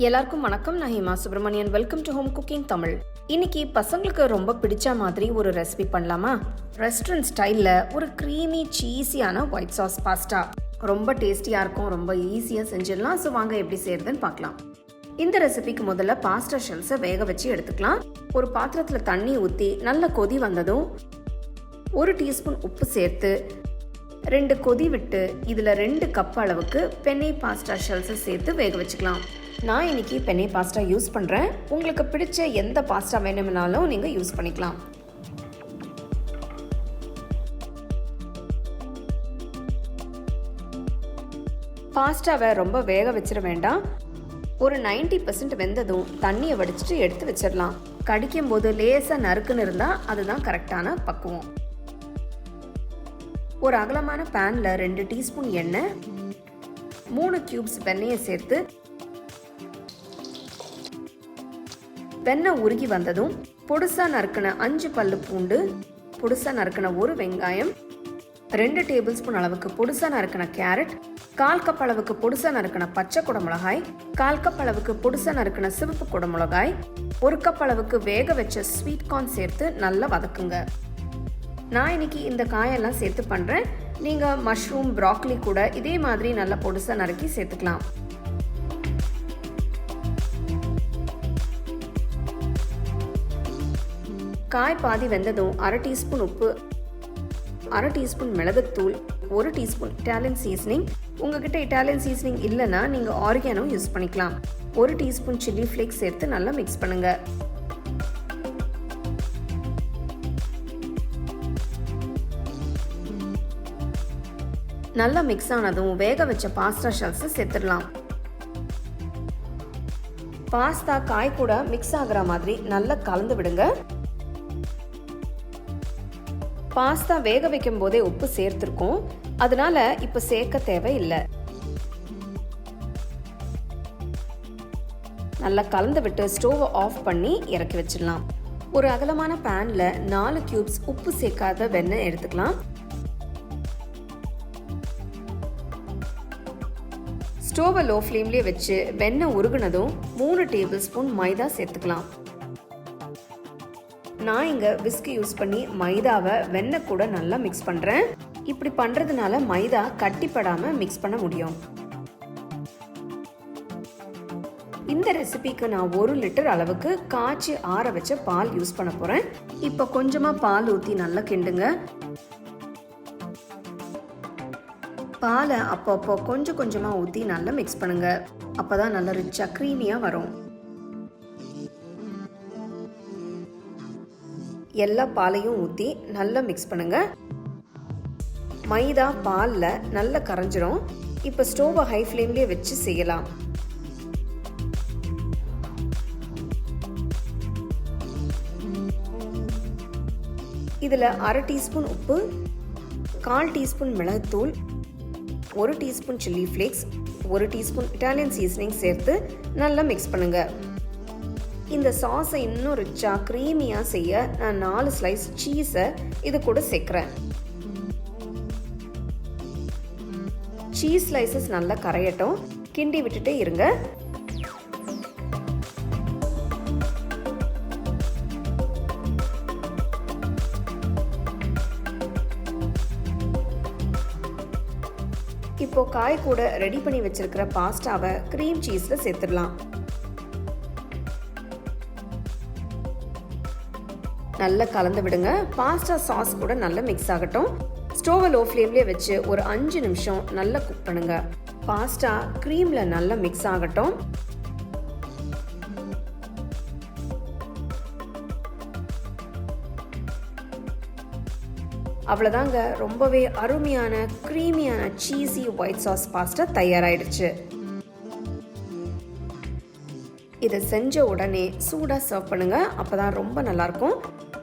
எல்லாருக்கும் வணக்கம். நான் Hima Subramanian. Welcome to home cooking Tamil. இன்னைக்கு பசங்களுக்கு ரொம்ப பிடிச்ச மாதிரி ஒரு ரெசிபி பண்ணலாமா? ரெஸ்டாரண்ட் ஸ்டைலில் ஒரு க்ரீமி சீஸியான ஒயிட் சாஸ் பாஸ்தா ரொம்ப டேஸ்டியாக இருக்கும். ரொம்ப ஈஸியாக செஞ்சிடலாம். ஸோ வாங்க எப்படி செய்யறதுன்னு பார்க்கலாம். இந்த ரெசிபிக்கு முதல்ல பாஸ்தா ஷெல்ஸை வேக வச்சு எடுத்துக்கலாம். ஒரு பாத்திரத்தில் தண்ணி ஊற்றி நல்ல கொதி வந்ததும் 1 டீஸ்பூன் உப்பு சேர்த்து 2 கொதி விட்டு இதில் 2 கப் அளவுக்கு பென்னே பாஸ்தா ஷெல்ஸை சேர்த்து வேக வச்சுக்கலாம். நான் இன்னைக்கு பென்னே பாஸ்தா யூஸ் பண்ணுறேன். உங்களுக்கு பிடிச்ச எந்த பாஸ்தா வேணும்னாலும் நீங்கள் யூஸ் பண்ணிக்கலாம். பாஸ்தாவை ரொம்ப வேக வச்சிட வேண்டாம். ஒரு 90% வெந்ததும் தண்ணியை வடிச்சிட்டு எடுத்து வச்சிடலாம். கடிக்கும் போது லேசாக நறுக்குன்னு இருந்தால் அதுதான் கரெக்டான பக்குவம். ஒரு அகலமான பேனில் 2 டீஸ்பூன் எண்ணெய், 3 கியூப்ஸ் வெண்ணெயை சேர்த்து வெண்ணெய் உருகி வந்ததும் பொடுசா நறுக்கின 5 பல்லு பூண்டு, பொடுசா நறுக்கின 1 வெங்காயம், 2 டேபிள் ஸ்பூன் அளவுக்கு பொடுசா நறுக்கின கேரட், 1/4 கப் அளவுக்கு பொடுசா நறுக்கின பச்சை குடமிளகாய், 1/4 கப் அளவுக்கு பொடுசா நறுக்கின சிவப்பு குடமிளகாய், 1 கப் அளவுக்கு வேக வச்ச ஸ்வீட் கார்ன் சேர்த்து நல்லா வதக்குங்க. நான் இன்னைக்கு இந்த காயெல்லாம் சேர்த்து பண்ணுறேன். நீங்கள் மஷ்ரூம், ப்ராக்லி கூட இதே மாதிரி நல்லா பொடுசா நறுக்கி சேர்த்துக்கலாம். காய் பாதி வெந்ததும் 1/2 டீஸ்பூன் உப்பு, 1/2 டீஸ்பூன் மிளகுத்தூள், 1 டீஸ்பூன் இட்டாலியன் சீசனிங். உங்ககிட்ட இட்டாலியன் சீசனிங் இல்லைன்னா நீங்கள் ஆரிகானோ யூஸ் பண்ணிக்கலாம். 1 டீஸ்பூன் சில்லி ஃப்ளேக்ஸ் சேர்த்து நல்லா மிக்ஸ் பண்ணுங்க. நல்லா மிக்ஸ் ஆனதும் வேக வச்ச பாஸ்தா ஷெல்ஸை சேர்த்துடலாம். பாஸ்தா காய் கூட மிக்ஸ் ஆகிற மாதிரி நல்லா கலந்து விடுங்க. பாஸ்தா வேக வைக்கும் போதே உப்பு சேர்த்திருக்கோம், அதனால இப்ப சேர்க்க தேவையில்லை. நல்லா கலந்து விட்டு ஸ்டோவை ஆஃப் பண்ணி இறக்கி வச்சிடலாம். ஒரு அகலமான பேன்ல 4 கியூப்ஸ் உப்பு சேர்க்காத வெண்ணெய் எடுத்துக்கலாம். ஸ்டோவை லோ ஃப்ளேம்லேயே வச்சு வெண்ணெய் உருகுனதும் 3 டேபிள் ஸ்பூன் மைதா சேர்த்துக்கலாம். நான் இங்கே விஸ்க் யூஸ் பண்ணி மைதாவை வெண்ணெய் கூட நல்லா மிக்ஸ் பண்ணுறேன். இப்படி பண்ணுறதுனால மைதா கட்டிப்படாமல் மிக்ஸ் பண்ண முடியும். இந்த ரெசிபிக்கு நான் 1 லிட்டர் அளவுக்கு காய்ச்சி ஆற வச்ச பால் யூஸ் பண்ண போகிறேன். இப்போ கொஞ்சமாக பால் ஊற்றி நல்லா கிண்டுங்க. பாலை அப்பப்போ கொஞ்சம் கொஞ்சமாக ஊற்றி நல்லா மிக்ஸ் பண்ணுங்க. அப்போ தான் நல்லா ரிச்சாக க்ரீமியாக வரும். எல்லா பாலையும் ஊற்றி நல்லா மிக்ஸ் பண்ணுங்க. மைதா பாலில் நல்லா கரைஞ்சிரும். இப்போ ஸ்டோவை ஹை ஃப்ளேம்லேயே வச்சு செய்யலாம். இதில் 1/2 டீஸ்பூன் உப்பு, 1/4 டீஸ்பூன் மிளகுத்தூள், 1 teaspoon chilli flakes, 1 teaspoon Italian seasoning சேர்த்து நல்லா மிக்ஸ் பண்ணுங்க. இந்த சாஸை இன்னும் ரிச்சாக க்ரீமியாக செய்ய நான் 4 ஸ்லைஸ் சீஸை இது கூட சேர்க்குறேன். சீஸ் ஸ்லைசஸ் நல்லா கரையட்டும், கிண்டி விட்டுட்டே இருங்க. இப்போ காய் கூட ரெடி பண்ணி வச்சிருக்கிற பாஸ்தாவை க்ரீம் சீஸ்ல சேர்த்துடலாம். நல்லா கலந்து விடுங்க. பாஸ்தா சாஸ் கூட நல்லா மிக்ஸ் ஆகட்டும். ஸ்டோவை லோ ஃப்ளேம்லேயே வச்சு ஒரு 5 நிமிஷம் நல்லா குக் பண்ணுங்க. பாஸ்தா க்ரீம்ல நல்லா மிக்ஸ் ஆகட்டும். அவ்வளோதாங்க, ரொம்பவே அருமையான க்ரீமியான சீஸி ஒயிட் சாஸ் பாஸ்தா தயாராகிடுச்சு. இதை செஞ்ச உடனே சூடாக சர்வ் பண்ணுங்க. அப்போ தான் ரொம்ப நல்லாயிருக்கும்.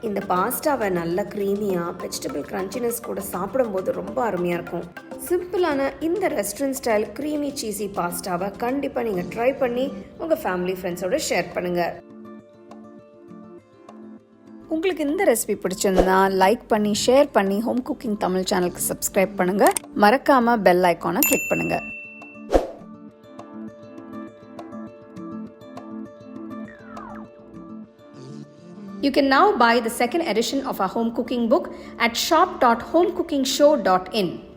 இந்த பாஸ்தாவை நல்ல க்ரீமியாக வெஜிடபிள் கிரன்ச்சினஸ் கூட சாப்பிடும்போது ரொம்ப அருமையாக இருக்கும். சிம்பிளான இந்த ரெஸ்டாரண்ட் ஸ்டைல் க்ரீமி சீஸி பாஸ்தாவை கண்டிப்பாக நீங்கள் ட்ரை பண்ணி உங்கள் ஃபேமிலி ஃப்ரெண்ட்ஸோட ஷேர் பண்ணுங்கள். உங்களுக்கு இந்த ரெசிபி பிடிச்சிருந்தா லைக் பண்ணி ஷேர் பண்ணி ஹோம் குக்கிங் தமிழ் சேனலுக்கு சப்ஸ்கிரைப் பண்ணுங்கள். மறக்காமல் பெல் ஐக்கானை கிளிக் பண்ணுங்கள். You can now buy the second edition of our home cooking book at shop.homecookingshow.in.